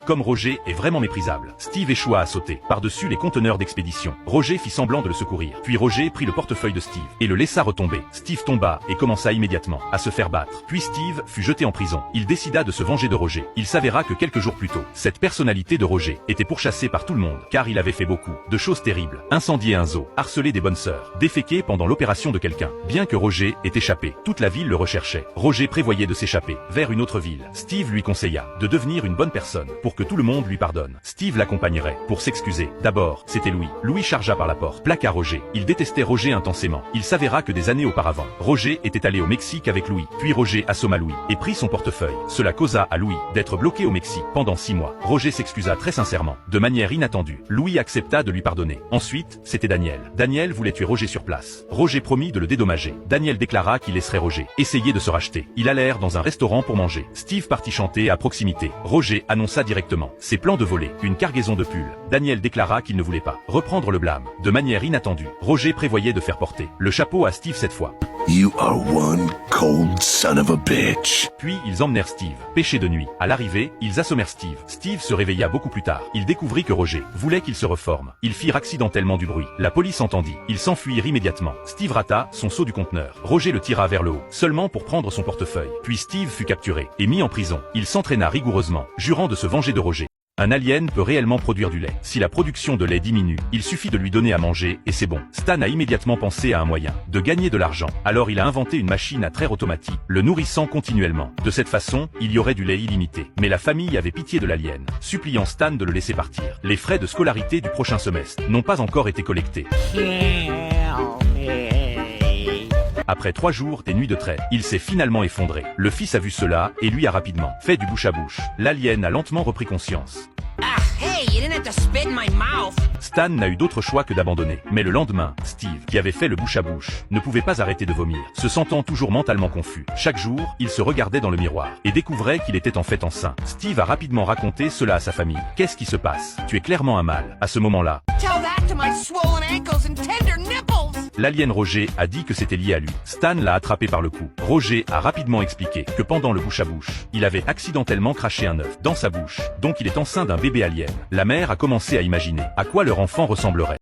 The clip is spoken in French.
Comme Roger est vraiment méprisable. Steve échoua à sauter par-dessus les conteneurs d'expédition. Roger fit semblant de le secourir. Puis Roger prit le portefeuille de Steve et le laissa retomber. Steve tomba et commença immédiatement à se faire battre. Puis Steve fut jeté en prison. Il décida de se venger de Roger. Il s'avéra que quelques jours plus tôt, cette personnalité de Roger était pourchassée par tout le monde, car il avait fait beaucoup de choses terribles. Incendier un zoo, harceler des bonnes sœurs, déféquer pendant l'opération de quelqu'un. Bien que Roger ait échappé, toute la ville le recherchait. Roger prévoyait de s'échapper vers une autre ville. Steve lui conseilla de devenir une bonne personne pour que tout le monde lui pardonne. Steve l'accompagnerait pour s'excuser. D'abord, c'était Louis. Louis chargea par la porte, plaqua Roger. Il détestait Roger intensément. Il s'avéra que des années auparavant, Roger était allé au Mexique avec Louis. Puis Roger assomma Louis et prit son portefeuille. Cela causa à Louis d'être bloqué au Mexique pendant 6 mois. Roger s'excusa très sincèrement. De manière inattendue, Louis accepta de lui pardonner. Ensuite, c'était Daniel. Daniel voulait tuer Roger sur place. Roger promit de le dédommager. Daniel déclara qu'il laisserait Roger essayer de se racheter. Ils allèrent dans un restaurant pour manger. Steve partit chanter à proximité. Roger annonça directement ses plans de voler une cargaison de pulls. Daniel déclara qu'il ne voulait pas reprendre le blâme. De manière inattendue, Roger prévoyait de faire porter le chapeau à Steve cette fois. You are one cold son of a bitch. Puis ils emmenèrent Steve pêcher de nuit. À l'arrivée, ils assommèrent Steve. Steve se réveilla beaucoup plus tard. Il découvrit que Roger voulait qu'il se reforme. Ils firent accidentellement du bruit. La police entendit. Ils s'enfuirent immédiatement. Steve rata son saut du conteneur. Roger le tira vers le haut, seulement pour prendre son portefeuille. Puis Steve fut capturé et mis en prison. Il s'entraîna rigoureusement, jurant de se venger de Roger. Un alien peut réellement produire du lait. Si la production de lait diminue, il suffit de lui donner à manger et c'est bon. Stan a immédiatement pensé à un moyen de gagner de l'argent. Alors il a inventé une machine à traire automatique, le nourrissant continuellement. De cette façon, il y aurait du lait illimité. Mais la famille avait pitié de l'alien, suppliant Stan de le laisser partir. Les frais de scolarité du prochain semestre n'ont pas encore été collectés. Après 3 jours et nuits de traite, il s'est finalement effondré. Le fils a vu cela et lui a rapidement fait du bouche à bouche. L'alien a lentement repris conscience. Stan n'a eu d'autre choix que d'abandonner. Mais le lendemain, Steve, qui avait fait le bouche à bouche, ne pouvait pas arrêter de vomir, se sentant toujours mentalement confus. Chaque jour, il se regardait dans le miroir et découvrait qu'il était en fait enceint. Steve a rapidement raconté cela à sa famille. Qu'est-ce qui se passe? Tu es clairement un mâle. À ce moment-là, l'alien Roger a dit que c'était lié à lui. Stan l'a attrapé par le cou. Roger a rapidement expliqué que pendant le bouche à bouche, il avait accidentellement craché un œuf dans sa bouche. Donc il est enceint d'un bébé alien. La mère a commencé à imaginer à quoi leur enfant ressemblerait.